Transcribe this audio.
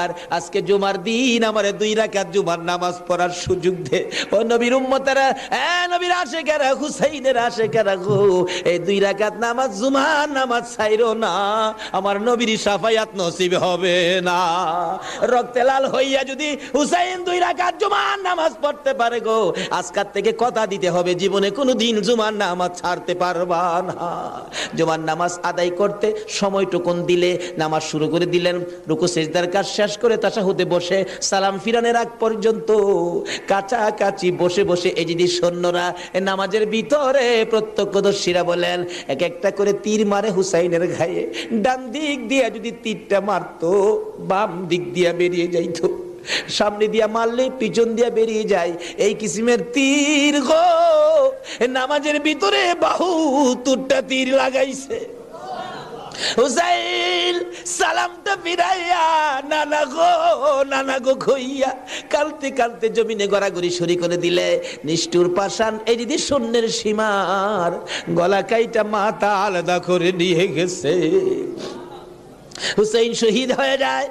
আর আজকে জুমার দিন আমারে 2 রাকাত জুমার নামাজ পড়ার সুযোগ দে। ও নবীর উম্মতেরা, নবীর আশিকেরা, হুসাইনের আশিকেরা গো, এই 2 রাকাত নামাজ জুমার নামাজ ছাইরো না, আমার নবীর শাফায়াত নসিব হবে না। রক্তে লাল হইয়া যদি হুসাইন 2 রাকাত জুমার নামাজ পড়তে পারে গো, আজকাল থেকে কথা দিতে হবে জীবনে কোনোদিন জুমার নামাজ ছাড়তে পারবা না। জুমার নামাজ আদায় করতে সময়টুকুন দিলে নামাজ শুরু করে দিলেন, রুকু সিজদার কাজ শেষ করে তাশাহুদে বসে সালাম ফিরানের আগ পর্যন্ত কাছাকাছি বসে বসে এই যদি সৈন্যরা নামাজের ভিতরে প্রত্যক্ষদর্শীরা বলেন এক একটা করে তীর মারে হুসাইনের গায়ে। ডান দিক দিয়ে যদি তীরটা মারতো, বাম দিক দিয়া বেরিয়ে যাইতো, সামনে দিয়া মারলে পিছন দিয়া বেরিয়ে যায়, এই কিসিমের তীর গো নামাজের ভিতরে 72টা তীর লাগাইছে। হুসাইন সালামটা ফিরাইয়া নানা গো কইয়া কালতে কালতে জমিনে গড়াগড়ি শুরু করে দিলে। নিষ্ঠুর পাষাণ এই যদি শূন্যের সীমার গলা কাইটা মাথা আলাদা করে নিয়ে গেছে। হুসাইন শহীদ হয়ে যায়।